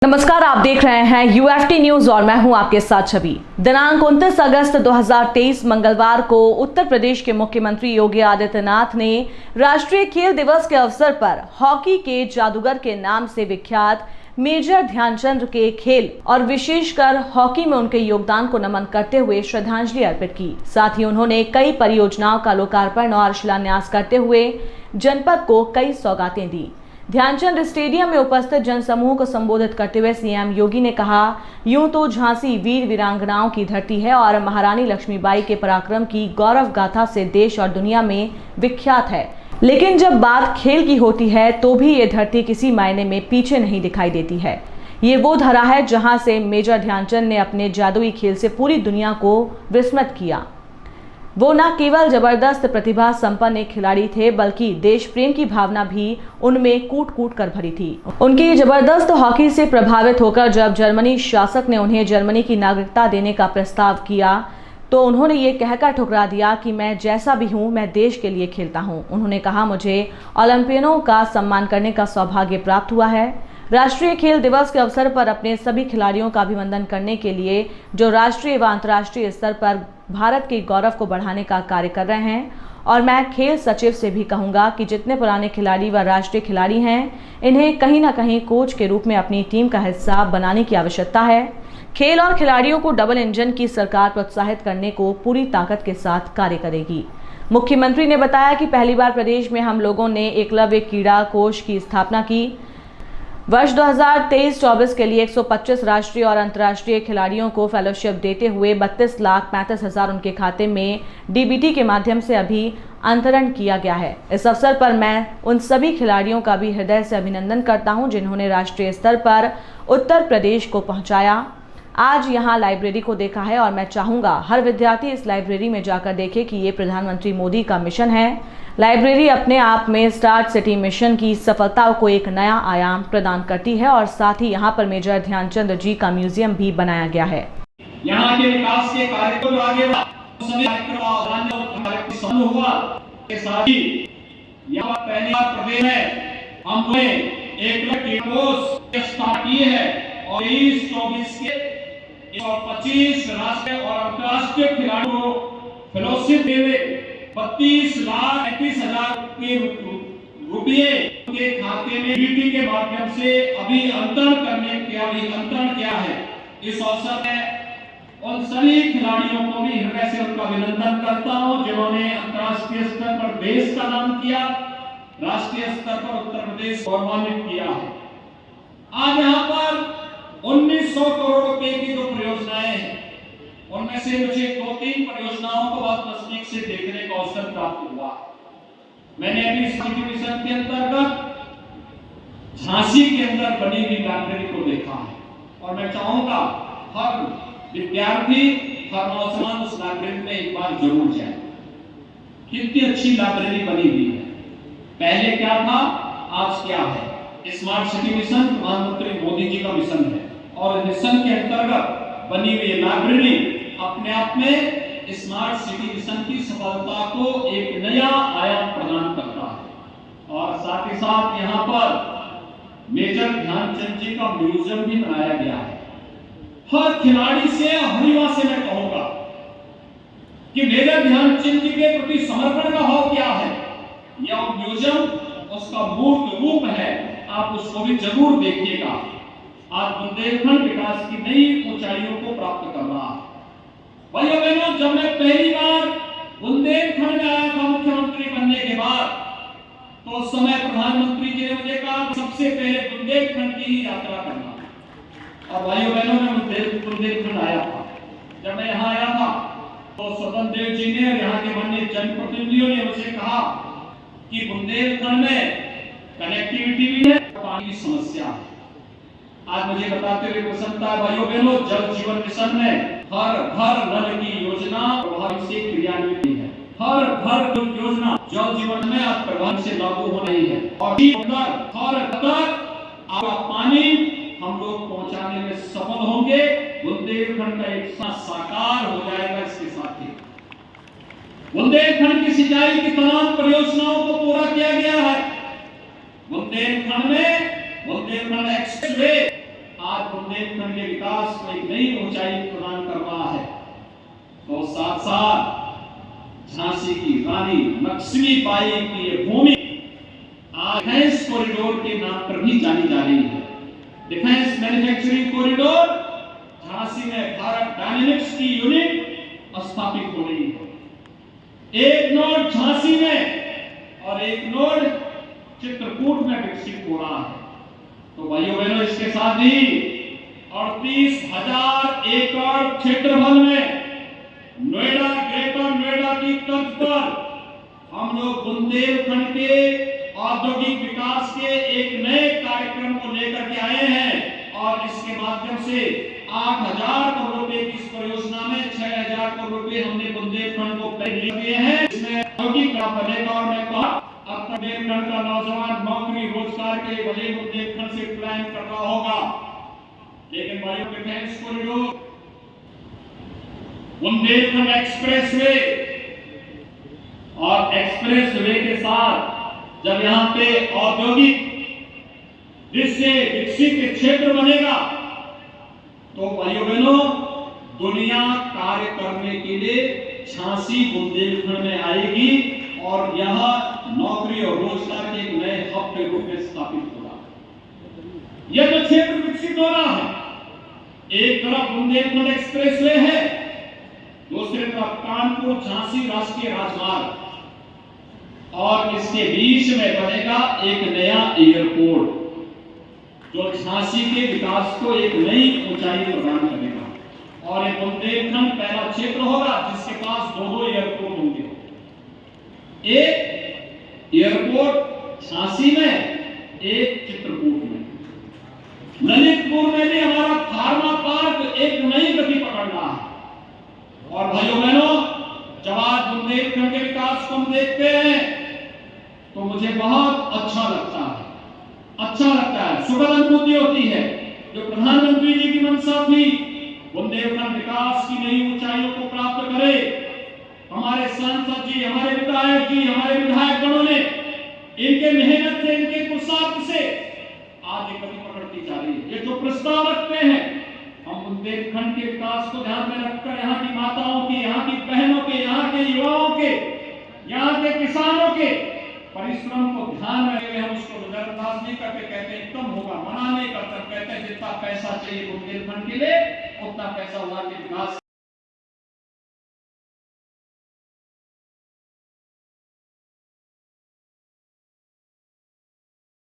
नमस्कार, आप देख रहे हैं यूएफटी न्यूज और मैं हूं आपके साथ छवि। दिनांक 29 अगस्त 2023 मंगलवार को उत्तर प्रदेश के मुख्यमंत्री योगी आदित्यनाथ ने राष्ट्रीय खेल दिवस के अवसर पर हॉकी के जादूगर के नाम से विख्यात मेजर ध्यानचंद के खेल और विशेषकर हॉकी में उनके योगदान को नमन करते हुए श्रद्धांजलि अर्पित की। साथ ही उन्होंने कई परियोजनाओं का लोकार्पण और शिलान्यास करते हुए जनपद को कई सौगातें दी। ध्यानचंद स्टेडियम में उपस्थित जनसमूह को संबोधित करते हुए सीएम योगी ने कहा, यूं तो झांसी वीर वीरांगनाओं की धरती है और महारानी लक्ष्मीबाई के पराक्रम की गौरव गाथा से देश और दुनिया में विख्यात है, लेकिन जब बात खेल की होती है तो भी ये धरती किसी मायने में पीछे नहीं दिखाई देती है। ये वो धरा है जहां से मेजर ध्यानचंद ने अपने जादुई खेल से पूरी दुनिया को विस्मित किया। वो न केवल जबरदस्त प्रतिभा संपन्न एक खिलाड़ी थे, बल्कि देश प्रेम की भावना भी उनमें कूट कूट कर भरी थी। उनकी जबरदस्त हॉकी से प्रभावित होकर जब जर्मनी शासक ने उन्हें जर्मनी की नागरिकता देने का प्रस्ताव किया तो उन्होंने ये कहकर ठुकरा दिया कि मैं जैसा भी हूँ, मैं देश के लिए खेलता हूँ। उन्होंने कहा, मुझे ओलंपियनों का सम्मान करने का सौभाग्य प्राप्त हुआ है। राष्ट्रीय खेल दिवस के अवसर पर अपने सभी खिलाड़ियों का अभिनंदन करने के लिए जो राष्ट्रीय व अंतर्राष्ट्रीय स्तर पर भारत के गौरव को बढ़ाने का कार्य कर रहे हैं, और मैं खेल सचिव से भी कहूंगा कि जितने पुराने खिलाड़ी व राष्ट्रीय खिलाड़ी हैं, इन्हें कहीं ना कहीं कोच के रूप में अपनी टीम का हिस्सा बनाने की आवश्यकता है। खेल और खिलाड़ियों को डबल इंजन की सरकार प्रोत्साहित करने को पूरी ताकत के साथ कार्य करेगी। मुख्यमंत्री ने बताया कि पहली बार प्रदेश में हम लोगों ने एकलव्य क्रीड़ा कोष की स्थापना की। वर्ष 2023-24 के लिए 125 राष्ट्रीय और अंतर्राष्ट्रीय खिलाड़ियों को फेलोशिप देते हुए 32,35,000 उनके खाते में डीबीटी के माध्यम से अभी अंतरण किया गया है। इस अवसर पर मैं उन सभी खिलाड़ियों का भी हृदय से अभिनंदन करता हूं जिन्होंने राष्ट्रीय स्तर पर उत्तर प्रदेश को पहुंचाया। आज यहां लाइब्रेरी को देखा है और मैं चाहूंगा हर विद्यार्थी इस लाइब्रेरी में जाकर देखे कि ये प्रधानमंत्री मोदी का मिशन है। लाइब्रेरी अपने आप में स्टार्ट सिटी मिशन की सफलता को एक नया आयाम प्रदान करती है और साथ ही यहाँ पर मेजर ध्यानचंद जी का म्यूजियम भी बनाया गया है। यहाँ के विकास के कार्यक्रम आगे हुआ के साथ ही यहाँ पहली बार प्रदेश में हमने एक कोष स्थापित की है और 23-24 के 125 राष्ट्रीय और अंतर्राष्ट्रीय खिलाड़ियों को फेलोशिप देवे 32,35,000 रुपये के खाते में डीबीटी के माध्यम से अभी अंतरण किया है। इस अवसर में उन सभी खिलाड़ियों को भी हृदय से उनका अभिनंदन करता हूं जिन्होंने अंतर्राष्ट्रीय स्तर पर देश का नाम किया, राष्ट्रीय स्तर पर उत्तर प्रदेश गौरवान्वित किया है। आज यहाँ पर 1900 करोड़ रुपए की जो परियोजनाएं हैं, उनमें से मुझे 2-3 परियोजनाओं को बहुत नजदीक से देखने का अवसर प्राप्त हुआ। मैंने अभी सिटी मिशन के अंतर्गत झांसी के अंदर बनी हुई लाइब्रेरी को देखा है और मैं चाहूंगा हर विद्यार्थी, हर नौजवान उस लाइब्रेरी में एक बार जरूर जाए। कितनी अच्छी लाइब्रेरी बनी हुई है। पहले क्या था, आज क्या है। स्मार्ट सिटी मिशन प्रधानमंत्री मोदी जी का मिशन है और मिशन के अंतर्गत बनी हुई लाइब्रेरी अपने आप में स्मार्ट सिटी मिशन की सफलता को एक नया आयाम प्रदान करता है। और साथ ही साथ यहाँ पर मेजर ध्यानचंद जी का म्यूजियम भी बनाया गया है। हर खिलाड़ी से, हरिवा से मैं कहूंगा कि मेजर ध्यानचंद जी के प्रति समर्पण का भाव क्या है। यह म्यूजियम उसका मूर्त रूप है, आप उसको भी जरूर देखिएगा। आज बुंदेलखंड विकास की नई ऊंचाइयों को प्राप्त कर रहा है। भाइयों बहनों, जब मैं पहली बार बुंदेलखंड में आया था मुख्यमंत्री बनने के बाद, तो उस समय प्रधानमंत्री जी ने मुझे कहा सबसे पहले बुंदेलखंड की ही यात्रा करना। और भाइयों बहनों, मैं बुंदेलखंड आया था। जब मैं यहाँ आया था तो स्वतंत्र देव जी ने और यहाँ के माननीय जनप्रतिनिधियों ने मुझे कहा कि बुंदेलखंड में कनेक्टिविटी भी है, पानी की समस्या है। आज मुझे बताते हुए प्रसन्नता है भाइयों बहनों, जल जीवन मिशन में हर घर नल की योजना प्रभावी से क्रियान्वित है। हर घर योजना जल जीवन में आज प्रभावी से लागू हो रही है और हर तक आपका पानी हम लोग पहुंचाने में सफल होंगे। बुंदेलखंड का एक साकार हो जाएगा। इसके साथ ही बुंदेलखंड की सिंचाई की तमाम परियोजनाओं को पूरा किया गया है। बुंदेलखंड में बुंदेलखंड एक्सप्रेसवे आज बुंदेलखंड के विकास को एक नई ऊंचाई प्रदान कर रहा है। तो साथ साथ झांसी की रानी लक्ष्मीबाई की ये भूमि आज डिफेंस कॉरिडोर के नाम पर भी जानी जा रही है। डिफेंस मैन्युफैक्चरिंग कॉरिडोर झांसी में भारत डायनेमिक्स की यूनिट स्थापित हो रही है। एक नोड झांसी में और एक नोड चित्रकूट में विकसित हो रहा है। तो भाइयों बहनों, इसके साथ ही 38,000 एकड़ क्षेत्रफल में नोएडा, ग्रेटर नोएडा की तर्ज पर हम लोग बुंदेलखंड के औद्योगिक विकास के एक नए कार्यक्रम को लेकर के आए हैं और इसके माध्यम से 8,000 करोड़ रुपए की इस परियोजना में 6,000 करोड़ रुपए हमने बुंदेलखंड को पहले दिए हैं। इसमें औद्योगिक का बनेगा और मैं कहा अब तक बुंदेलखंड का नौजवान नौकरी रोजगार के लिए भले बुंदेलखंड से प्लान कर रहा होगा, लेकिन भाइयों डिफेंस कॉरिडोर, बुंदेलखंड एक्सप्रेसवे और एक्सप्रेसवे के साथ जब यहाँ पे औद्योगिक जिससे विकसित क्षेत्र बनेगा तो भाइयों बहनों दुनिया कार्य करने के लिए झांसी बुंदेलखंड में आएगी और यह नौकरी और रोजगार के एक नए हब के रूप में स्थापित होगा। यह जो क्षेत्र विकसित हो रहा है, एक तरफ बुंदेलखंड एक्सप्रेसवे है, दूसरी तरफ कानपुर झांसी राष्ट्रीय राजमार्ग और इसके बीच में बनेगा एक नया एयरपोर्ट जो झांसी के विकास को एक नई ऊंचाई प्रदान करेगा। और ये बुंदेलखंड पहला क्षेत्र होगा जिसके पास दो एयरपोर्ट होंगे। एक एयरपोर्ट झांसी में, एक चित्रकूट में। ललितपुर में भी हमारा फार्मा पार्क एक नई गति पकड़ रहा है। और भाइयों बहनों, जब आज बुंदेलखंड के विकास को हम देखते हैं तो मुझे बहुत अच्छा लगता है, सुखद अनुभूति होती है। जो प्रधानमंत्री जी की मंशा थी बुंदेलखंड विकास की नई ऊंचाइयों को प्राप्त करे, हमारे सांसद जी, हमारे विधायक जी, हमारे विधायक गणों ने इनके मेहनत से, इनके पुरुषार्थ से आज एक गति पकड़ती जा रही है। ये जो प्रस्ताव रखते हैं, हम बुंदेलखंड के विकास को ध्यान में रखकर यहाँ की माताओं की, यहाँ की बहनों के, यहाँ के युवाओं के, यहाँ के किसानों के परिश्रम को ध्यान में रखे हम उसको नजरअंदाज नहीं करते, कहते हैं कम होगा, मना नहीं करते, कहते हैं जितना पैसा चाहिए बुंदेलखंड के लिए उतना पैसा वहां के विकास